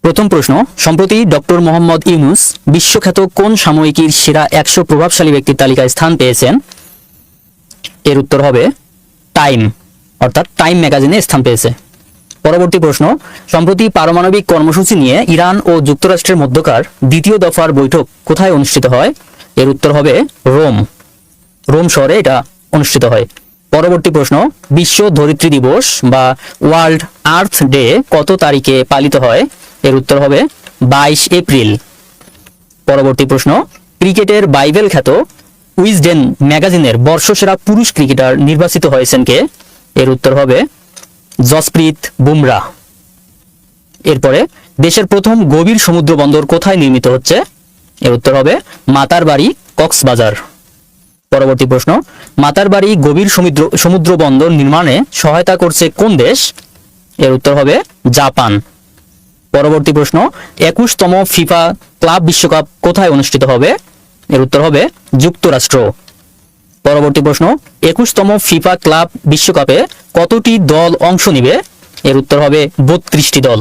প্রথম প্রশ্ন, সম্প্রতি ডক্টর মোহাম্মদ ইউনূস বিশ্বখ্যাত কোন সাময়িকীর সেরা 100 প্রভাবশালী ব্যক্তির তালিকায় স্থান পেয়েছেন? এর উত্তর হবে টাইম, অর্থাৎ টাইম ম্যাগাজিনে স্থান পেয়েছে। পরবর্তী প্রশ্ন, সম্প্রতি পারমাণবিক কর্মসূচি নিয়ে ইরান ও যুক্তরাষ্ট্রের মধ্যকার দ্বিতীয় দফার বৈঠক কোথায় অনুষ্ঠিত হয়? এর উত্তর হবে রোম শহরে এটা অনুষ্ঠিত হয়। পরবর্তী প্রশ্ন, বিশ্ব ধরিত্রী দিবস বা ওয়ার্ল্ড আর্থ ডে কত তারিখে পালিত হয়? এর উত্তর হবে 22 এপ্রিল। পরবর্তী প্রশ্ন, ক্রিকেটের বাইবেল খ্যাত উইজডেন ম্যাগাজিনের বর্ষসেরা পুরুষ ক্রিকেটার নির্বাচিত হয়েছেন কে? এর উত্তর হবে জসপ্রীত বুমরাহ। এরপরে, দেশের প্রথম গভীর সমুদ্র বন্দর কোথায় নির্মিত হচ্ছে? এর উত্তর হবে মাতারবাড়ি, কক্সবাজার। পরবর্তী প্রশ্ন, মাতারবাড়ি গভীর সমুদ্র বন্দর নির্মাণে সহায়তা করছে কোন দেশ? এর উত্তর হবে জাপান। পরবর্তী প্রশ্ন, 21তম ফিফা ক্লাব বিশ্বকাপ কোথায় অনুষ্ঠিত হবে? এর উত্তর হবে যুক্তরাষ্ট্র। পরবর্তী প্রশ্ন, 21তম ফিফা ক্লাব বিশ্বকাপে কতটি দল অংশ নিবে? এর উত্তর হবে 32টি দল।